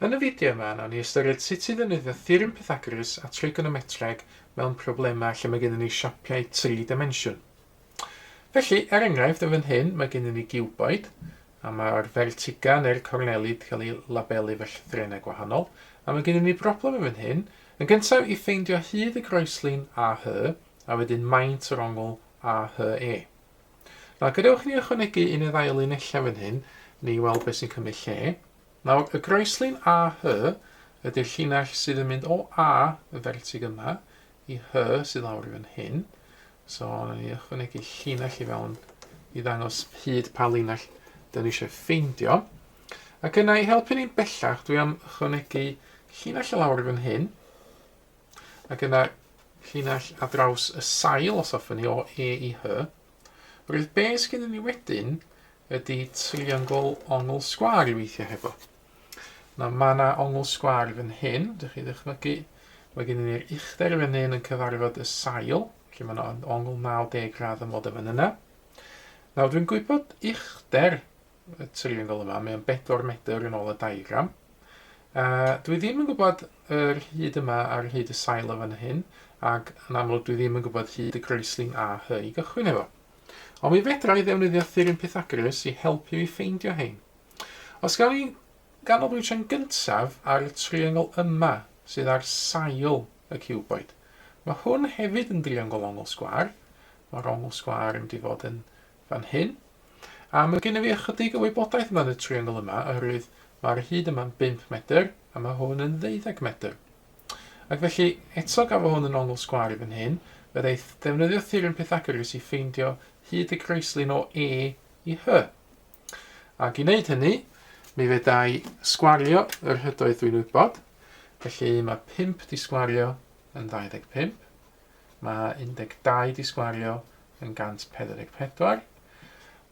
Yn y fideo yma, nawn ni ystyried sut i ddefnyddio theorem Pythagoras a Trigonometreg mewn problemau lle mae gennym ni siapiau 3 dimensiwn. Felly, er enghraifft, yn fan hyn, mae gennym ni giwboid, a mae'r fertiga neu'r cornelid cael ei labelu fel llythrennau gwahanol, a mae gennym ni broblem yn fan hyn, yn gyntaf i ffeindio hyd y groeslin AH, a wedyn maint yr ongl AHE. Nawr, gadewch ni ychwanegu un o ddau linellau fan hyn, ni weld beth sy'n cymryd lle. Nawr, y groeslin AH ydy'r llinell sydd yn mynd o A, y fertig yma, i H sydd lawr i fan hyn. So, ni ychwanegu llinell i fewn i ddangos hyd pa linell dyn ni eisiau ffeindio. Ac yna i helpu ni'n bellach, dwi am ychwanegu llinell y lawr i fan hyn. Ac yna llinell ar draws y sail os hoffwn ni o E i H. Roedd beth gyda ni wedyn ydy triongl ongl sgwar i weithio hefo. Nawr, mae yna ongl sgwar fan hyn, ydych chi ddychmygu. Mae gen i'r uchder fan hyn yn cyfarfod y sail, lle mae yna ongl 90 gradd yn mod y fan yna. Nawr, dwi'n gwybod uchder y triongl yma, mae'n 4 metr yn ôl y diagram. Dwi ddim yn gwybod yr hyd yma ar hyd y sail o fan hyn, ac yn amlwg dwi ddim yn gwybod hyd y groeslin AH i gychwyn efo. Ond mi fedra i ddefnyddio theorem Pythagoras i helpu i ffeindio hein. Os gawn ni ganolbwyntio yn gyntaf ar y triongl yma sydd ar sail y ciwboid. Mae hwn hefyd yn driongl ongl sgwar. Mae'r ongl sgwar yn mynd i fod yn fan hyn. A mae gen i fi ychydig o wybodaeth yma yn y triongl yma, oherwydd mae'r hyd yma'n 5 metr a mae hwn yn 12 metr. Ac felly, eto gafo hwn yn ongl sgwar i fan hyn, byddai defnyddio theorem Pythagoras i ffeindio hyd y groeslin o E i H. Ac i wneud hynny, mi fedai sgwario yr hydoedd dwi'n wybod. Felly mae 5 di sgwario yn 25. Mae 12 di sgwario yn 144.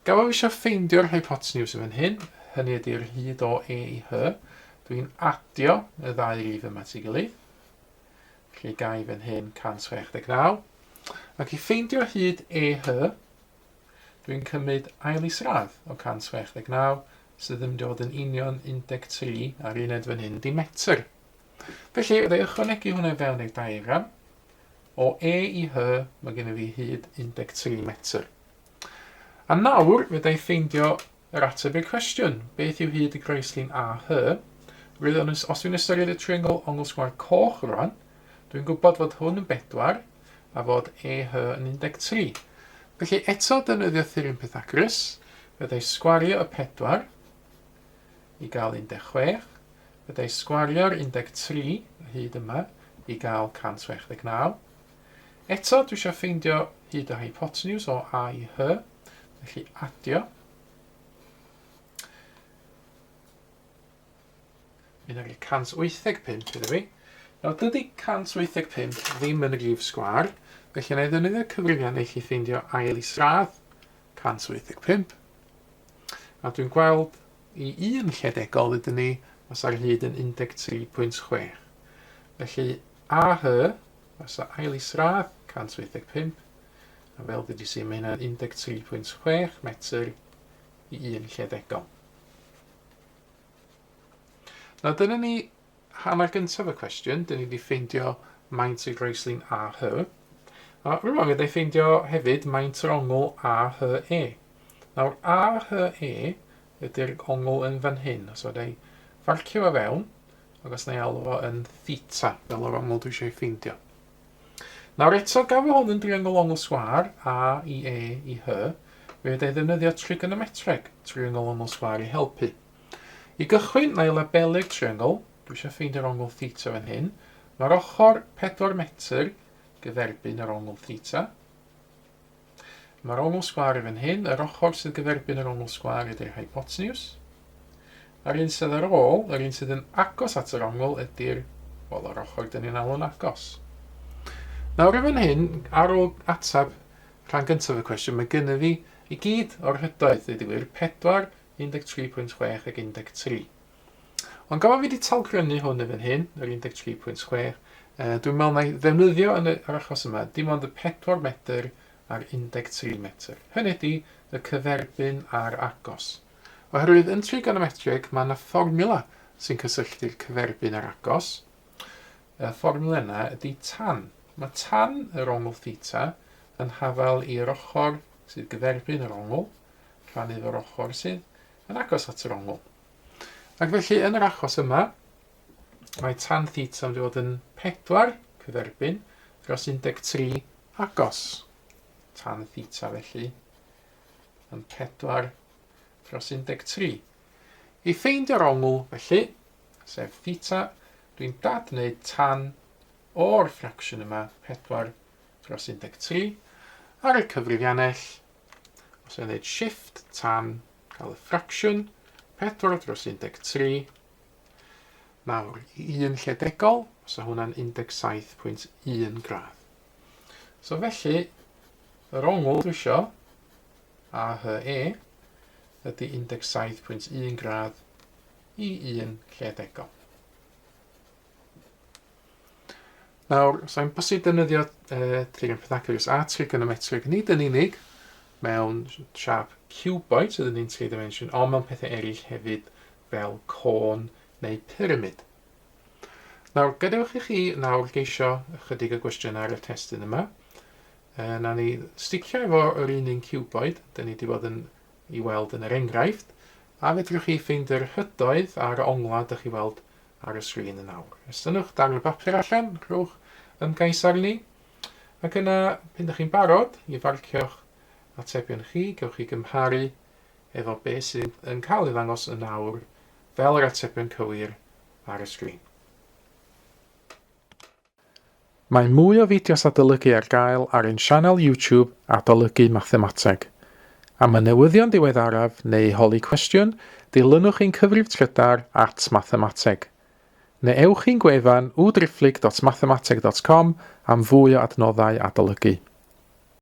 Gafo fi eisiau ffeindio'r hypotenuse yn fan hyn. Hynny ydy'r hyd o E i H. Dwi'n adio y ddau rif yma at ei gilydd. Felly gai fan hyn 169. Ac i ffeindio hyd EH, dwi'n cymryd ail isradd o 169, sydd yn dod yn union 13 ar uned fan hyn di metr. Felly, byddai ychwanegu hwnna fewn i'r diagram. O E i H, mae gen i fi hyd 13 metr. A nawr, byddai ffeindio yr ateb i'r cwestiwn. Beth yw hyd y groeslin AH? Os dwi'n ystyried y triongl ongl sgwar coch rwan, dwi'n gwybod fod hwn yn 4 a fod EH yn 13. Felly eto defnyddio theorem Pythagoras, byddai sgwario y 4 i gael 16, byddai sgwario'r 13 y hyd yma i gael 169. Eto dwi eisiau ffeindio hyd y hypotenuse o A i H, felly adio. Fydd ar 185 iddo fi. Nawr, dydy 185 ddim yn y grif sgwar, felly yna i ddefnyddio cyfrifiad neu chi ffeindio ail isradd 185. A dwi'n gweld i un lledegol ydyn ni os ar hyd yn 13.6. Felly AH os a ail isradd 185, a fel dydy si mae hynna'n 13.6 metr i un lledegol. Nawr, dyna ni hanner gyntaf y cwestiwn, dyn ni wedi ffeindio maint y groeslin AH. A rhywun fyddai ffeindio hefyd maint yr ongl AHE. Nawr, AHE ydy'r ongl yn fan hyn. Os fyddai farcio o fewn, ac os na i alw fo yn theta, fel yr ongl dwi eisiau ffeindio. Nawr, eto gafo hwn yn driongl ongl sgwar, A i E i H, fyddai ddefnyddio Trigonometreg, triongl ongl sgwar i helpu. I gychwyn, na i labelu'r triongl. Dwi eisiau ffeindio'r ongl theta fan hyn. Mae'r ochr 4 metr gyferbyn yr ongl theta. Mae'r ongl sgwar fan hyn. Yr ochr sydd gyferbyn yr ongl sgwar ydy'r hypotenuse. A'r un sydd ar ôl, yr un sydd yn agos at yr ongl ydy'r, wel, yr ochr dyn ni'n alw'n agos. Nawr fan hyn, ar ôl atab rhan gyntaf y cwestiwn, mae gynnu fi i gyd o'r hydoedd, ydy wir 4, 13.6 ac 13. Ond gafo fi wedi talgrynu hwn yn fan hyn, yr 13.6. Dwi'n meddwl na i ddefnyddio yn yr achos yma, dim ond y 4 metr a'r 13 metr. Hynny ydy y cyferbyn a'r agos. Oherwydd yn trigonometreg mae yna fformula sy'n cysylltu'r cyferbyn ar agos. Y fformwla yna ydy tan. Mae tan yr ongl theta yn hafal i'r ochr sydd gyferbyn yr ongl, rhannu o'r ochr sydd yn agos at yr ongl. Ac felly yn yr achos yma, mae tan theta yn dod yn 4 cyferbyn dros 13 agos. Tan theta felly yn 4 dros 13. I ffeindio'r ongl felly, sef theta, dwi'n dadneud tan o'r ffracsiwn yma 4 dros 13 ar y cyfrifiannell. Os yn gwneud shift tan, cael y ffracsiwn 4 dros 13. Nawr, 1 lledegol, so hwnna'n 17.1 gradd. So felly, yr ongl dwi isio, a hy e, ydy 17.1 gradd i 1 lledegol. Nawr, sa'n bosib defnyddio theorem Pythagoras a Trigonometreg nid yn unig mewn siap cuboid, sydd yn un 3 dimension, ond mewn pethau eraill hefyd fel côn neu pyramid. Nawr, gadewch i chi nawr geisio ychydig o gwestiynau ar y testyn yma. Na ni sticio efo yr un cuboid, dyn ni wedi bod yn ei weld yn yr enghraifft, a fedrwch chi ffeindio'r hydoedd a'r ongla dych chi weld ar y sgrin yn nawr. Estynwch darn y bapur allan, rhowch ymgais arni, ac yna, pan ydych chi'n barod i farcio'ch atebion chi, gewch chi gymharu efo beth sydd yn cael ei ddangos yn nawr fel yr atebion cywir ar y sgrin. Mae mwy o fideos adolygu ar gael ar ein sianel YouTube Adolygu Mathemateg. Am y newyddion diweddaraf neu holi cwestiwn, dilynwch ein cyfrif trydar @Mathemateg. Neu ewch i'n gwefan www.mathemateg.com am fwy o adnoddau adolygu.